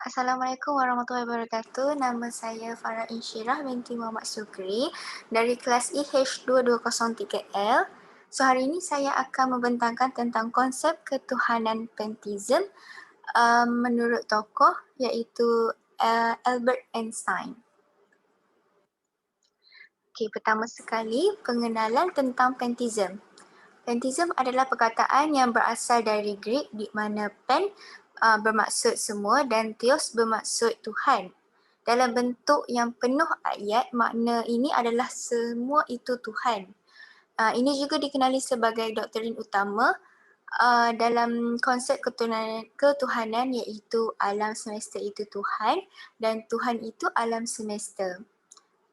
Assalamualaikum warahmatullahi wabarakatuh. Nama saya Farah Insyirah binti Muhammad Sukri dari kelas IH2203L. So hari ini saya akan membentangkan tentang konsep ketuhanan pantheism menurut tokoh iaitu Albert Einstein. Okey, pertama sekali pengenalan tentang pantheism. Pantheism adalah perkataan yang berasal dari Greek di mana pan bermaksud semua dan theos bermaksud Tuhan. Dalam bentuk yang penuh ayat, makna ini adalah semua itu Tuhan. Ini juga dikenali sebagai doktrin utama dalam konsep ketuhanan iaitu alam semesta itu Tuhan dan Tuhan itu alam semesta.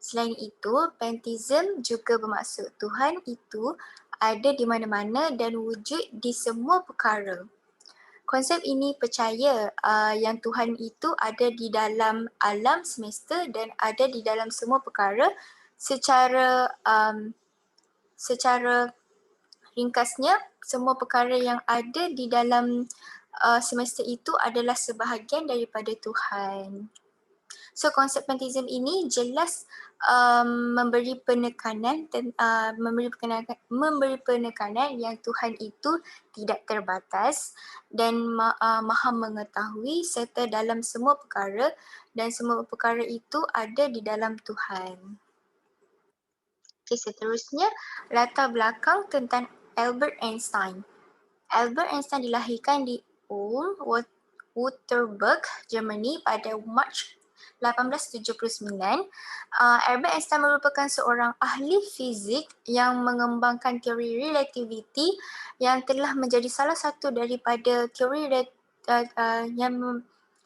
Selain itu, pantheism juga bermaksud Tuhan itu ada di mana-mana dan wujud di semua perkara. Konsep ini percaya yang Tuhan itu ada di dalam alam semesta dan ada di dalam semua perkara secara ringkasnya, semua perkara yang ada di dalam semesta itu adalah sebahagian daripada Tuhan. So konsep pantheism ini jelas memberi penekanan yang Tuhan itu tidak terbatas dan maha mengetahui serta dalam semua perkara dan semua perkara itu ada di dalam Tuhan. Okay, seterusnya latar belakang tentang Albert Einstein. Albert Einstein dilahirkan di Ulm, Württemberg, Germany pada Mac 1879. Albert Einstein merupakan seorang ahli fizik yang mengembangkan teori relativiti yang telah menjadi salah satu daripada teori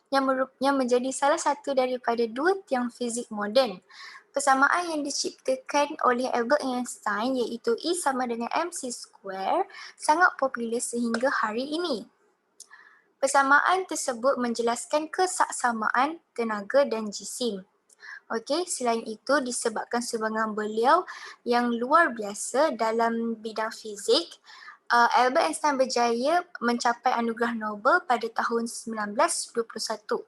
yang menjadi salah satu daripada dua tiang fizik moden. Persamaan yang diciptakan oleh Albert Einstein iaitu E sama dengan mc square sangat popular sehingga hari ini. Persamaan tersebut menjelaskan kesaksamaan tenaga dan jisim. Okey, selain itu disebabkan sumbangan beliau yang luar biasa dalam bidang fizik, Albert Einstein berjaya mencapai anugerah Nobel pada tahun 1921.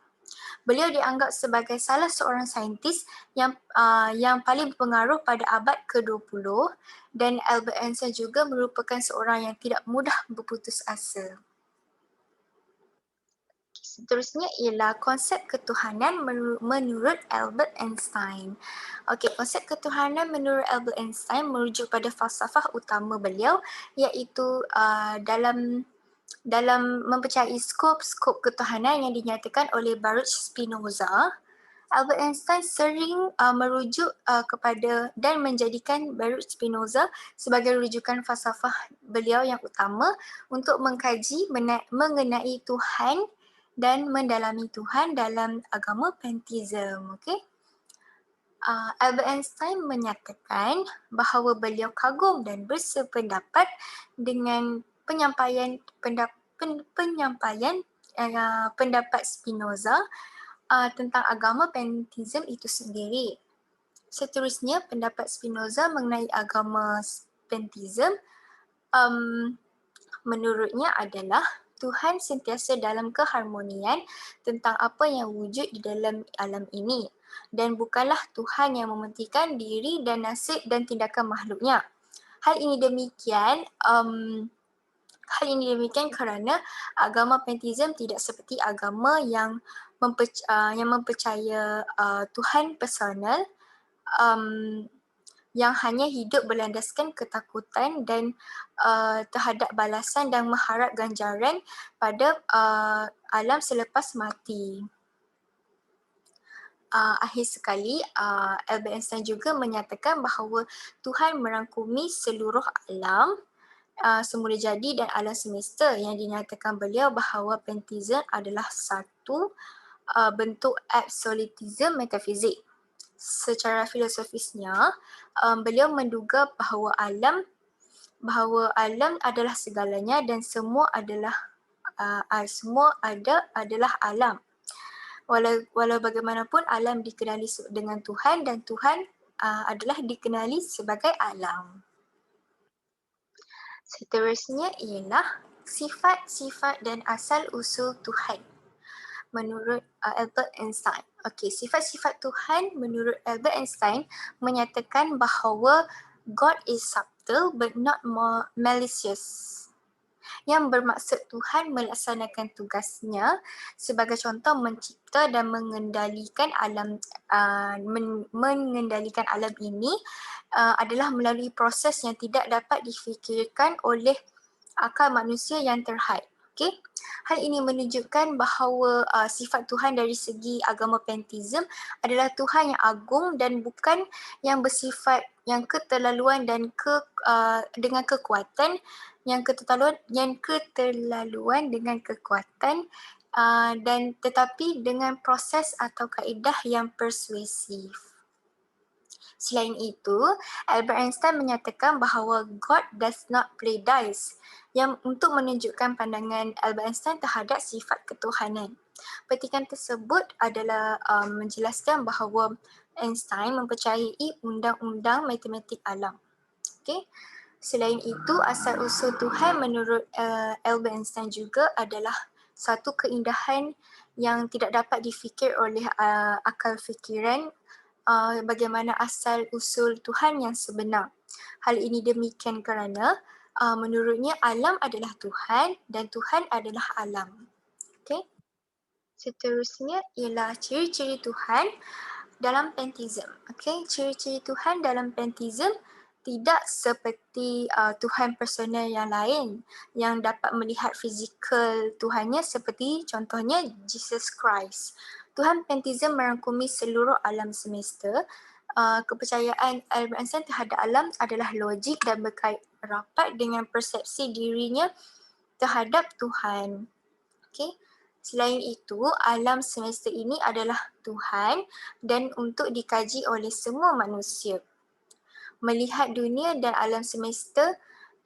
Beliau dianggap sebagai salah seorang saintis yang paling berpengaruh pada abad ke-20 dan Albert Einstein juga merupakan seorang yang tidak mudah berputus asa. Seterusnya ialah konsep ketuhanan menurut Albert Einstein. Okey, konsep ketuhanan menurut Albert Einstein merujuk pada falsafah utama beliau iaitu dalam mempercayai skop ketuhanan yang dinyatakan oleh Baruch Spinoza. Albert Einstein sering merujuk kepada dan menjadikan Baruch Spinoza sebagai rujukan falsafah beliau yang utama untuk mengkaji mengenai Tuhan dan mendalami Tuhan dalam agama pantheism. Okay? Albert Einstein menyatakan bahawa beliau kagum dan bersependapat dengan pendapat Spinoza tentang agama pantheism itu sendiri. Seterusnya, pendapat Spinoza mengenai agama pantheism menurutnya adalah Tuhan sentiasa dalam keharmonian tentang apa yang wujud di dalam alam ini dan bukanlah Tuhan yang mementingkan diri dan nasib dan tindakan makhluknya. Hal ini demikian kerana agama pantheism tidak seperti agama yang mempercaya Tuhan personal yang hanya hidup berlandaskan ketakutan dan terhadap balasan dan mengharap ganjaran pada alam selepas mati. Akhir sekali, Albert Einstein juga menyatakan bahawa Tuhan merangkumi seluruh alam semula jadi dan alam semesta yang dinyatakan beliau bahawa pantheism adalah satu bentuk absolutism metafizik. Secara filosofisnya, beliau menduga bahawa alam adalah segalanya dan semua adalah alam. Walau bagaimanapun alam dikenali dengan Tuhan dan Tuhan adalah dikenali sebagai alam. Seterusnya ialah sifat-sifat dan asal usul Tuhan. menurut Albert Einstein. Okey, sifat-sifat Tuhan menurut Albert Einstein menyatakan bahawa God is subtle but not more malicious. Yang bermaksud Tuhan melaksanakan tugasnya sebagai contoh mencipta dan mengendalikan alam mengendalikan alam ini adalah melalui proses yang tidak dapat difikirkan oleh akal manusia yang terhad. Okey. Hal ini menunjukkan bahawa sifat Tuhan dari segi agama pantheism adalah Tuhan yang agung dan bukan yang bersifat yang keterlaluan dan dengan kekuatan yang keterlaluan dengan kekuatan dan tetapi dengan proses atau kaedah yang persuasif. Selain itu, Albert Einstein menyatakan bahawa God does not play dice yang untuk menunjukkan pandangan Albert Einstein terhadap sifat ketuhanan. Petikan tersebut adalah menjelaskan bahawa Einstein mempercayai undang-undang matematik alam. Okay? Selain itu, asal-usul Tuhan menurut Albert Einstein juga adalah satu keindahan yang tidak dapat difikir oleh akal fikiran bagaimana asal-usul Tuhan yang sebenar. Hal ini demikian kerana menurutnya alam adalah Tuhan dan Tuhan adalah alam. Okay? Seterusnya ialah ciri-ciri Tuhan dalam pantheism. Okay? Ciri-ciri Tuhan dalam pantheism tidak seperti Tuhan personal yang lain yang dapat melihat fizikal Tuhannya seperti contohnya Jesus Christ. Tuhan pantheism merangkumi seluruh alam semesta. Kepercayaan Albert Einstein terhadap alam adalah logik dan berkait rapat dengan persepsi dirinya terhadap Tuhan. Okay. Selain itu, alam semesta ini adalah Tuhan dan untuk dikaji oleh semua manusia. Melihat dunia dan alam semesta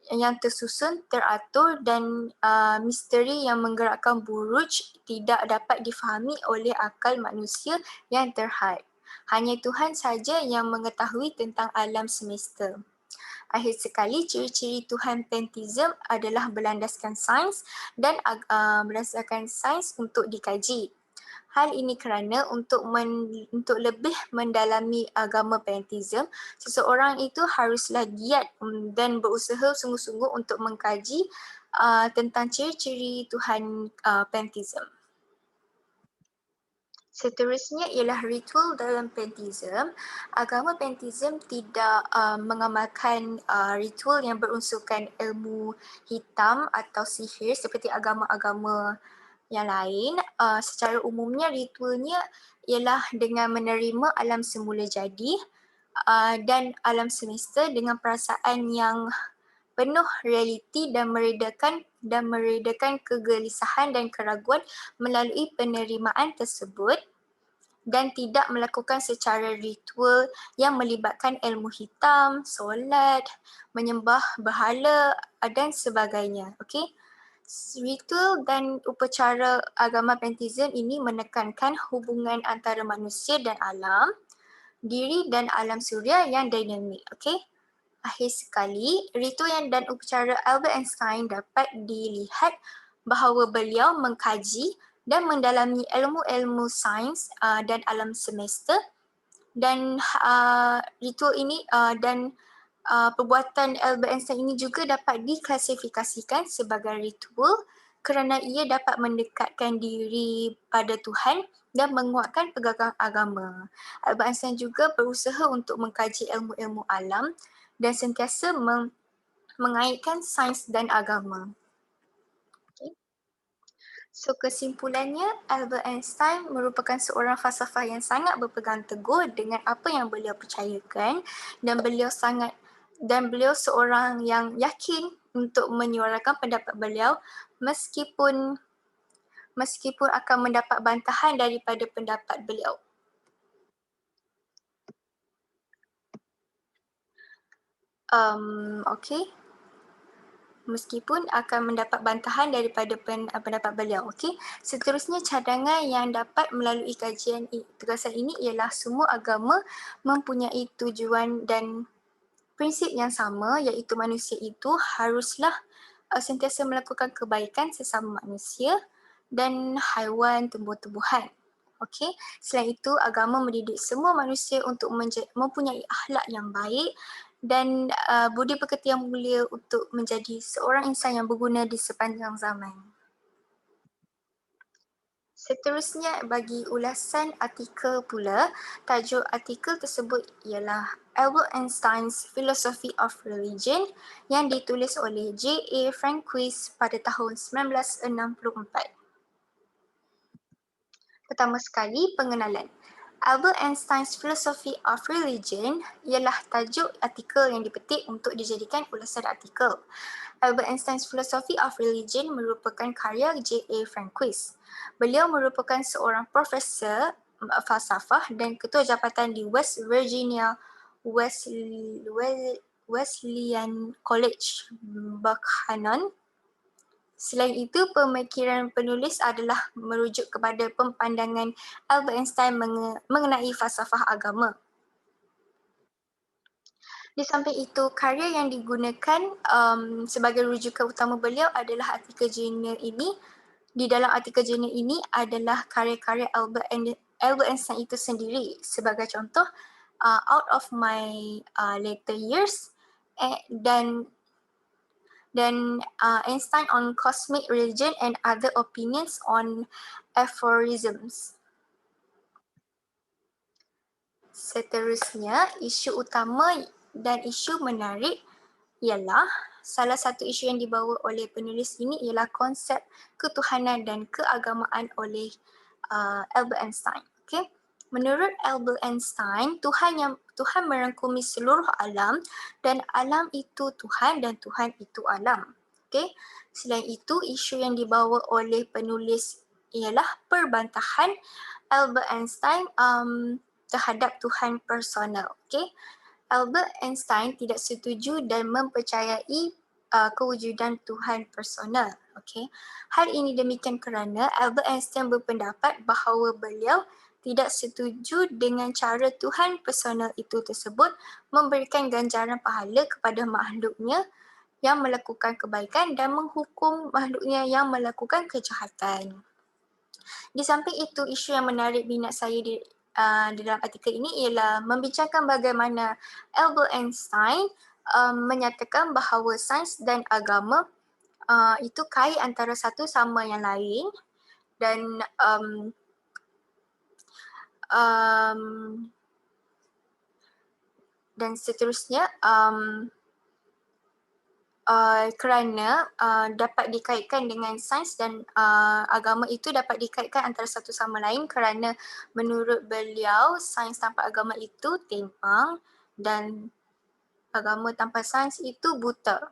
yang tersusun, teratur dan misteri yang menggerakkan buruj tidak dapat difahami oleh akal manusia yang terhad. Hanya Tuhan saja yang mengetahui tentang alam semesta. Akhir sekali, ciri-ciri Tuhan pantheism adalah berlandaskan sains dan berdasarkan sains untuk dikaji. Hal ini kerana untuk lebih mendalami agama pantheism, seseorang itu haruslah giat dan berusaha sungguh-sungguh untuk mengkaji tentang ciri-ciri Tuhan pantheism. Seterusnya ialah ritual dalam pantheism. Agama pantheism tidak mengamalkan ritual yang berunsurkan ilmu hitam atau sihir seperti agama-agama yang lain. Secara umumnya ritualnya ialah dengan menerima alam semula jadi dan alam semesta dengan perasaan yang penuh realiti dan meredakan kegelisahan dan keraguan melalui penerimaan tersebut dan tidak melakukan secara ritual yang melibatkan ilmu hitam, solat, menyembah berhala dan sebagainya. Okey. Ritual dan upacara agama pantheism ini menekankan hubungan antara manusia dan alam, diri dan alam suria yang dinamik. Okey. Akhir sekali, ritual dan upacara Albert Einstein dapat dilihat bahawa beliau mengkaji dan mendalami ilmu-ilmu sains dan alam semesta dan ritual ini dan perbuatan Albert Einstein ini juga dapat diklasifikasikan sebagai ritual kerana ia dapat mendekatkan diri pada Tuhan dan menguatkan pegangan agama. Albert Einstein juga berusaha untuk mengkaji ilmu-ilmu alam dan sentiasa mengaitkan sains dan agama. Okay. So kesimpulannya, Albert Einstein merupakan seorang falsafah yang sangat berpegang teguh dengan apa yang beliau percayakan dan beliau seorang yang yakin untuk menyuarakan pendapat beliau meskipun akan mendapat bantahan daripada pendapat beliau. Okay. Meskipun akan mendapat bantahan daripada pendapat beliau. Okey. Seterusnya cadangan yang dapat melalui kajian tugasan ini ialah semua agama mempunyai tujuan dan prinsip yang sama, iaitu manusia itu haruslah sentiasa melakukan kebaikan sesama manusia dan haiwan, tumbuh-tumbuhan. Okey, selain itu agama mendidik semua manusia untuk mempunyai akhlak yang baik dan budi pekerti yang mulia untuk menjadi seorang insan yang berguna di sepanjang zaman. Seterusnya bagi ulasan artikel pula, tajuk artikel tersebut ialah Albert Einstein's Philosophy of Religion yang ditulis oleh J.A. Franquist pada tahun 1964. Pertama sekali, pengenalan. Albert Einstein's Philosophy of Religion ialah tajuk artikel yang dipetik untuk dijadikan ulasan artikel. Albert Einstein's Philosophy of Religion merupakan karya J.A. Franquist. Beliau merupakan seorang profesor falsafah dan ketua jabatan di West Virginia Wesleyan College, Buckhannon. Selain itu, pemikiran penulis adalah merujuk kepada pandangan Albert Einstein mengenai falsafah agama. Di samping itu, karya yang digunakan sebagai rujukan utama beliau adalah artikel jurnal ini. Di dalam artikel jurnal ini adalah karya-karya Albert Einstein itu sendiri. Sebagai contoh, Out of My Later Years dan Einstein on Cosmic Religion and Other Opinions on Aphorisms. Seterusnya, isu utama dan isu menarik ialah salah satu isu yang dibawa oleh penulis ini ialah konsep ketuhanan dan keagamaan oleh Albert Einstein. Okay? Menurut Albert Einstein, Tuhan merangkumi seluruh alam dan alam itu Tuhan dan Tuhan itu alam. Okay? Selain itu, isu yang dibawa oleh penulis ialah perbantahan Albert Einstein terhadap Tuhan personal. Okay? Albert Einstein tidak setuju dan mempercayai kewujudan Tuhan personal. Okay. Hal ini demikian kerana Albert Einstein berpendapat bahawa beliau tidak setuju dengan cara Tuhan personal itu tersebut memberikan ganjaran pahala kepada makhluknya yang melakukan kebaikan dan menghukum makhluknya yang melakukan kejahatan. Di samping itu, isu yang menarik minat saya di dalam artikel ini ialah membincangkan bagaimana Albert Einstein menyatakan bahawa sains dan agama itu kait antara satu sama yang lain dan dan seterusnya kerana dapat dikaitkan dengan sains dan agama itu dapat dikaitkan antara satu sama lain kerana menurut beliau sains tanpa agama itu timpang dan agama tanpa sains itu buta.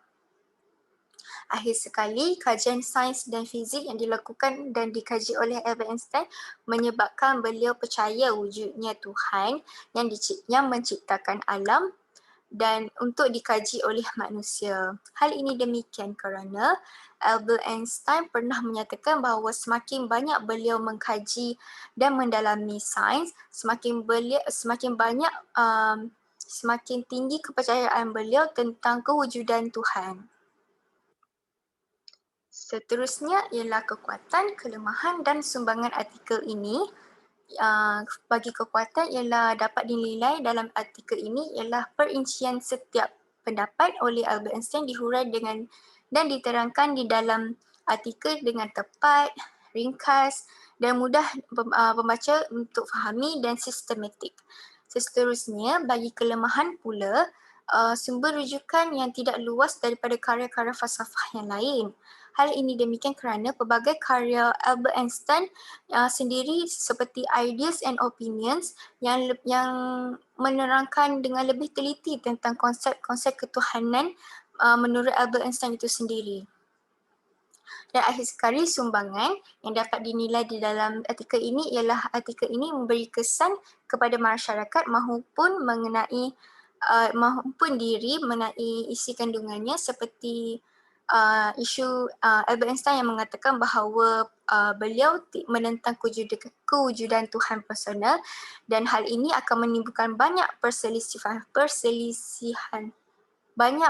Akhir sekali, kajian sains dan fizik yang dilakukan dan dikaji oleh Albert Einstein menyebabkan beliau percaya wujudnya Tuhan yang menciptakan alam dan untuk dikaji oleh manusia. Hal ini demikian kerana Albert Einstein pernah menyatakan bahawa semakin banyak beliau mengkaji dan mendalami sains, semakin tinggi kepercayaan beliau tentang kewujudan Tuhan. Seterusnya ialah kekuatan, kelemahan dan sumbangan artikel ini. Bagi kekuatan ialah dapat dinilai dalam artikel ini ialah perincian setiap pendapat oleh Albert Einstein dihurai dan diterangkan di dalam artikel dengan tepat, ringkas dan mudah pembaca untuk fahami dan sistematik. Seterusnya, bagi kelemahan pula, sumber rujukan yang tidak luas daripada karya-karya falsafah yang lain. Hal ini demikian kerana pelbagai karya Albert Einstein sendiri seperti Ideas and Opinions yang menerangkan dengan lebih teliti tentang konsep-konsep ketuhanan menurut Albert Einstein itu sendiri. Dan akhir sekali, sumbangan yang dapat dinilai di dalam artikel ini ialah artikel ini memberi kesan kepada masyarakat maupun diri mengenai isi kandungannya seperti isu Albert Einstein yang mengatakan bahawa beliau menentang kewujudan Tuhan personal dan hal ini akan menimbulkan banyak perselisihan, banyak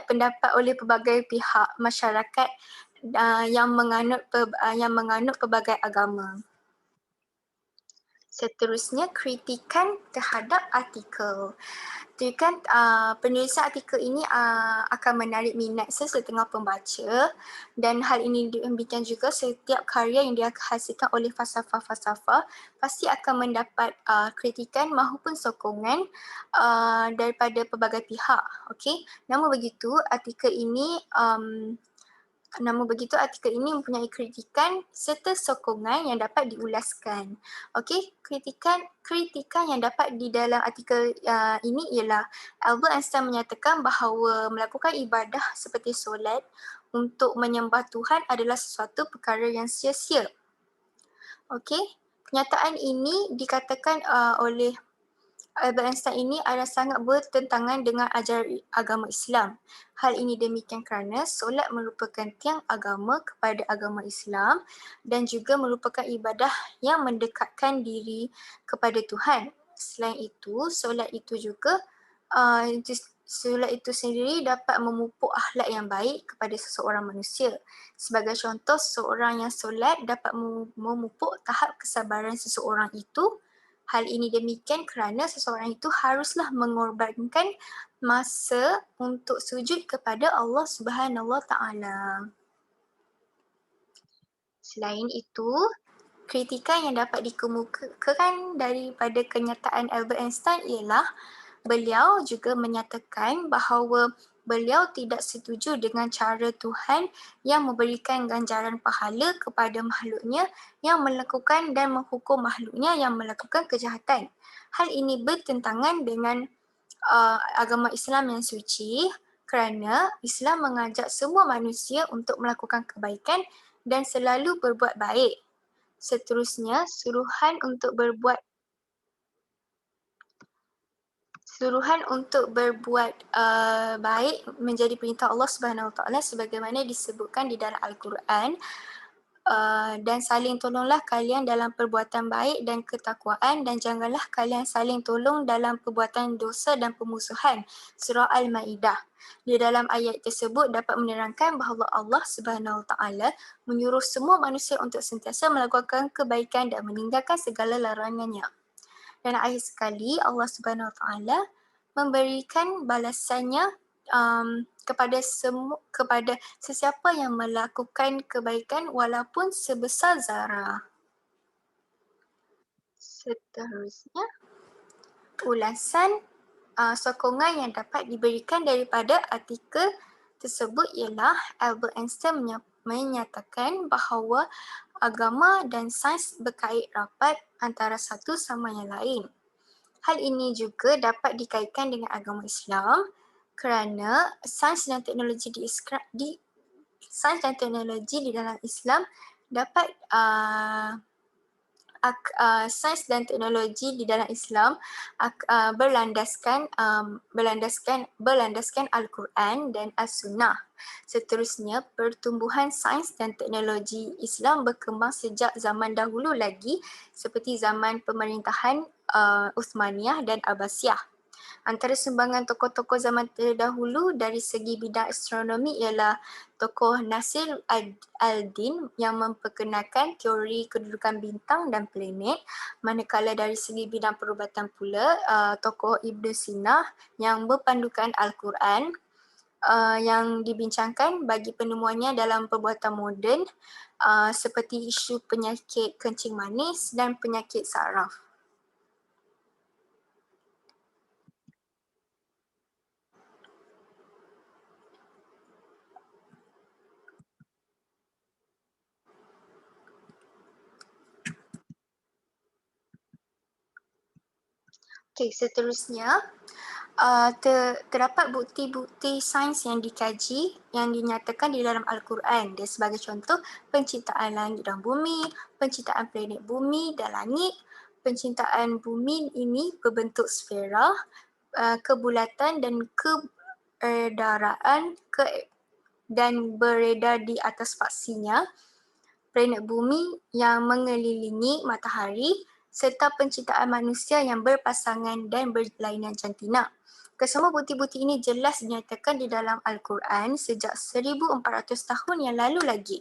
pendapat oleh pelbagai pihak masyarakat yang menganut pelbagai agama. Seterusnya, kritikan terhadap artikel. Penulisan artikel ini akan menarik minat sesetengah pembaca, dan hal ini demikian juga setiap karya yang dihasilkan oleh falsafah-falsafah pasti akan mendapat kritikan maupun sokongan daripada pelbagai pihak. Okey, namun begitu artikel ini mempunyai kritikan serta sokongan yang dapat diulaskan. Okey, kritikan yang dapat di dalam artikel ini ialah Albert Einstein menyatakan bahawa melakukan ibadah seperti solat untuk menyembah Tuhan adalah sesuatu perkara yang sia-sia. Okey, kenyataan ini dikatakan oleh Albert Einstein ini adalah sangat bertentangan dengan ajaran agama Islam. Hal ini demikian kerana solat merupakan tiang agama kepada agama Islam dan juga merupakan ibadah yang mendekatkan diri kepada Tuhan. Selain itu, solat itu sendiri dapat memupuk akhlak yang baik kepada seseorang manusia. Sebagai contoh, seseorang yang solat dapat memupuk tahap kesabaran seseorang itu. Hal ini demikian kerana seseorang itu haruslah mengorbankan masa untuk sujud kepada Allah Subhanahu Wa Taala. Selain itu, kritikan yang dapat dikemukakan daripada kenyataan Albert Einstein ialah beliau juga menyatakan bahawa beliau tidak setuju dengan cara Tuhan yang memberikan ganjaran pahala kepada makhluknya yang melakukan dan menghukum makhluknya yang melakukan kejahatan. Hal ini bertentangan dengan agama Islam yang suci kerana Islam mengajak semua manusia untuk melakukan kebaikan dan selalu berbuat baik. Seterusnya, suruhan untuk berbuat baik menjadi perintah Allah Subhanahu Wa Taala sebagaimana disebutkan di dalam Al-Quran. Dan saling tolonglah kalian dalam perbuatan baik dan ketakwaan dan janganlah kalian saling tolong dalam perbuatan dosa dan pemusuhan. Surah Al-Maidah. Di dalam ayat tersebut dapat menerangkan bahawa Allah Subhanahu Wa Taala menyuruh semua manusia untuk sentiasa melakukan kebaikan dan meninggalkan segala larangannya. Dan akhir sekali Allah Subhanahu Wa Taala memberikan balasannya kepada sesiapa yang melakukan kebaikan walaupun sebesar zarah. Seterusnya, ulasan sokongan yang dapat diberikan daripada artikel tersebut ialah Albert Einstein menyatakan bahawa agama dan sains berkait rapat antara satu sama yang lain. Hal ini juga dapat dikaitkan dengan agama Islam kerana sains dan teknologi di dalam Islam dapat sains dan teknologi di dalam Islam berlandaskan Al-Quran dan As-Sunnah. Seterusnya, pertumbuhan sains dan teknologi Islam berkembang sejak zaman dahulu lagi seperti zaman pemerintahan Uthmaniyah dan Abbasiyah. Antara sumbangan tokoh-tokoh zaman terdahulu dari segi bidang astronomi ialah tokoh Nasir al-Din yang memperkenalkan teori kedudukan bintang dan planet, manakala dari segi bidang perubatan pula tokoh Ibn Sina yang berpandukan Al-Quran yang dibincangkan bagi penemuannya dalam perbuatan moden seperti isu penyakit kencing manis dan penyakit saraf. Okey, seterusnya terdapat bukti-bukti sains yang dikaji yang dinyatakan di dalam Al-Quran. Dan sebagai contoh, penciptaan langit dan bumi, penciptaan planet bumi dan langit, penciptaan bumi ini berbentuk sfera, kebulatan dan beredar di atas faksinya, planet bumi yang mengelilingi matahari, serta penciptaan manusia yang berpasangan dan berlainan jantina. Kesemua bukti-bukti ini jelas dinyatakan di dalam Al-Quran sejak 1400 tahun yang lalu lagi.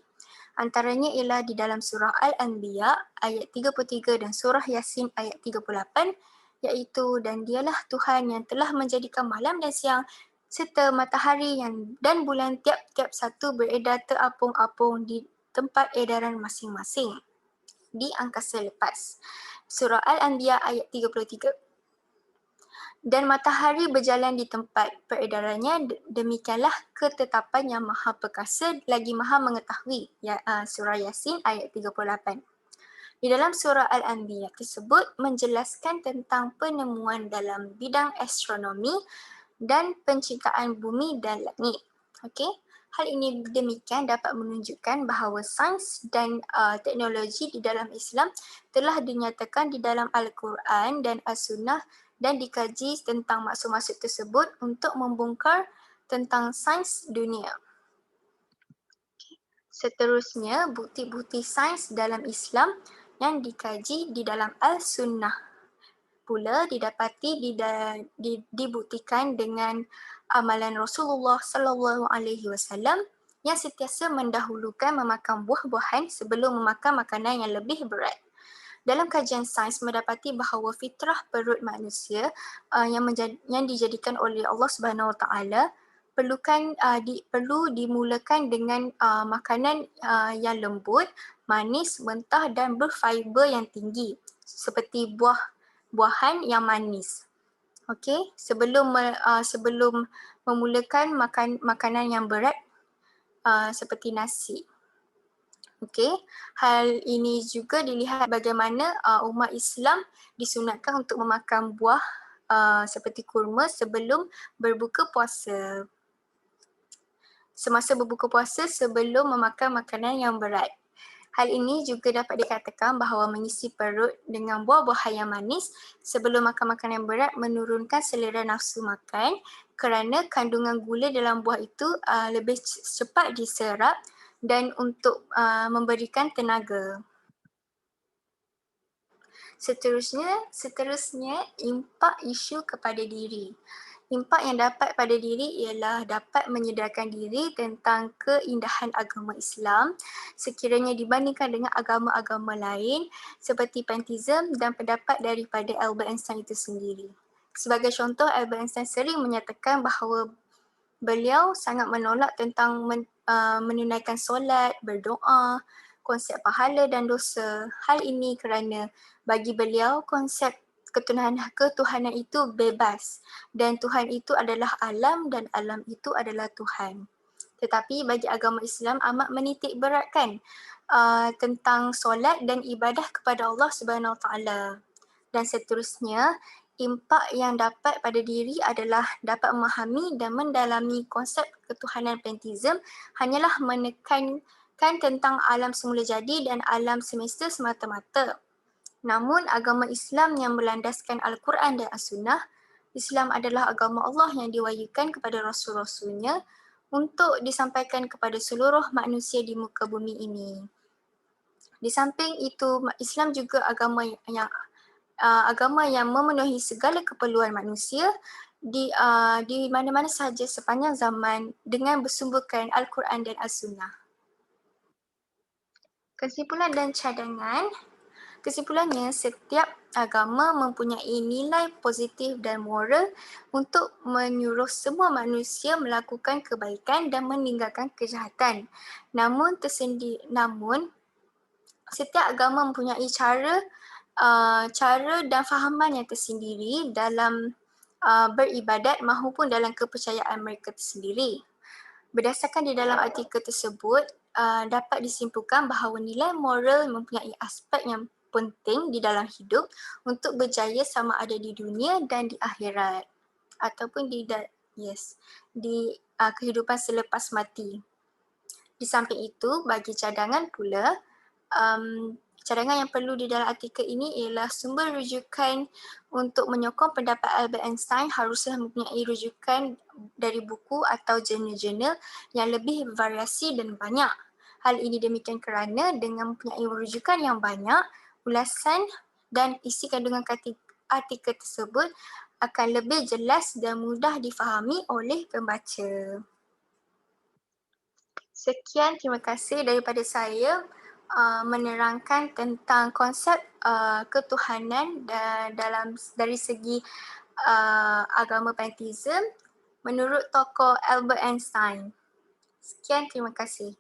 Antaranya ialah di dalam surah Al-Anbiya ayat 33 dan surah Yasin ayat 38, iaitu dan dialah Tuhan yang telah menjadikan malam dan siang serta matahari dan bulan tiap-tiap satu beredar terapung-apung di tempat edaran masing-masing di angkasa lepas. Surah Al-Anbiya ayat 33. Dan matahari berjalan di tempat peredarannya, demikianlah ketetapan yang maha perkasa lagi maha mengetahui. Surah Yasin ayat 38. Di dalam surah Al-Anbiya tersebut menjelaskan tentang penemuan dalam bidang astronomi dan penciptaan bumi dan langit. Okey, hal ini demikian dapat menunjukkan bahawa sains dan teknologi di dalam Islam telah dinyatakan di dalam Al-Quran dan As-Sunnah dan dikaji tentang maksud-maksud tersebut untuk membongkar tentang sains dunia. Seterusnya, bukti-bukti sains dalam Islam yang dikaji di dalam Al-Sunnah pula didapati dibuktikan dengan amalan Rasulullah sallallahu alaihi wasallam yang sentiasa mendahulukan memakan buah-buahan sebelum memakan makanan yang lebih berat. Dalam kajian sains mendapati bahawa fitrah perut manusia yang dijadikan oleh Allah Subhanahu Wa Taala perlu dimulakan dengan makanan yang lembut, manis, mentah dan berfiber yang tinggi seperti buah-buahan yang manis. Okey, sebelum memulakan makanan yang berat seperti nasi. Okey, hal ini juga dilihat bagaimana umat Islam disunatkan untuk memakan buah seperti kurma sebelum berbuka puasa. Semasa berbuka puasa sebelum memakan makanan yang berat. Hal ini juga dapat dikatakan bahawa mengisi perut dengan buah-buahan yang manis sebelum makan makanan yang berat menurunkan selera nafsu makan kerana kandungan gula dalam buah itu lebih cepat diserap dan untuk memberikan tenaga. Seterusnya impak isu kepada diri. Impak yang dapat pada diri ialah dapat menyedarkan diri tentang keindahan agama Islam sekiranya dibandingkan dengan agama-agama lain seperti pantheism dan pendapat daripada Albert Einstein itu sendiri. Sebagai contoh, Albert Einstein sering menyatakan bahawa beliau sangat menolak tentang menunaikan solat, berdoa, konsep pahala dan dosa. Hal ini kerana bagi beliau konsep ketuhanan itu bebas dan Tuhan itu adalah alam dan alam itu adalah Tuhan. Tetapi bagi agama Islam amat menitik beratkan tentang solat dan ibadah kepada Allah Subhanahu Wa Taala. Dan seterusnya, impak yang dapat pada diri adalah dapat memahami dan mendalami konsep ketuhanan pantheism hanyalah menekankan tentang alam semula jadi dan alam semesta semata-mata. Namun agama Islam yang berlandaskan Al-Quran dan As-Sunnah, Islam adalah agama Allah yang diwahyukan kepada Rasul-Rasulnya untuk disampaikan kepada seluruh manusia di muka bumi ini. Di samping itu, Islam juga agama yang memenuhi segala keperluan manusia di mana-mana sahaja sepanjang zaman dengan bersumberkan Al-Quran dan As-Sunnah. Kesimpulan dan cadangan. Kesimpulannya, setiap agama mempunyai nilai positif dan moral untuk menyuruh semua manusia melakukan kebaikan dan meninggalkan kejahatan. Namun setiap agama mempunyai cara dan fahaman yang tersendiri dalam beribadat maupun dalam kepercayaan mereka tersendiri. Berdasarkan di dalam artikel tersebut, dapat disimpulkan bahawa nilai moral mempunyai aspek yang penting di dalam hidup untuk berjaya sama ada di dunia dan di akhirat ataupun di kehidupan selepas mati. Di samping itu, bagi cadangan pula, cadangan yang perlu di dalam artikel ini ialah sumber rujukan untuk menyokong pendapat Albert Einstein haruslah mempunyai rujukan dari buku atau jurnal-jurnal yang lebih bervariasi dan banyak. Hal ini demikian kerana dengan mempunyai rujukan yang banyak, ulasan dan isi kandungan artikel tersebut akan lebih jelas dan mudah difahami oleh pembaca. Sekian, terima kasih daripada saya menerangkan tentang konsep ketuhanan dari segi agama pantheism menurut tokoh Albert Einstein. Sekian, terima kasih.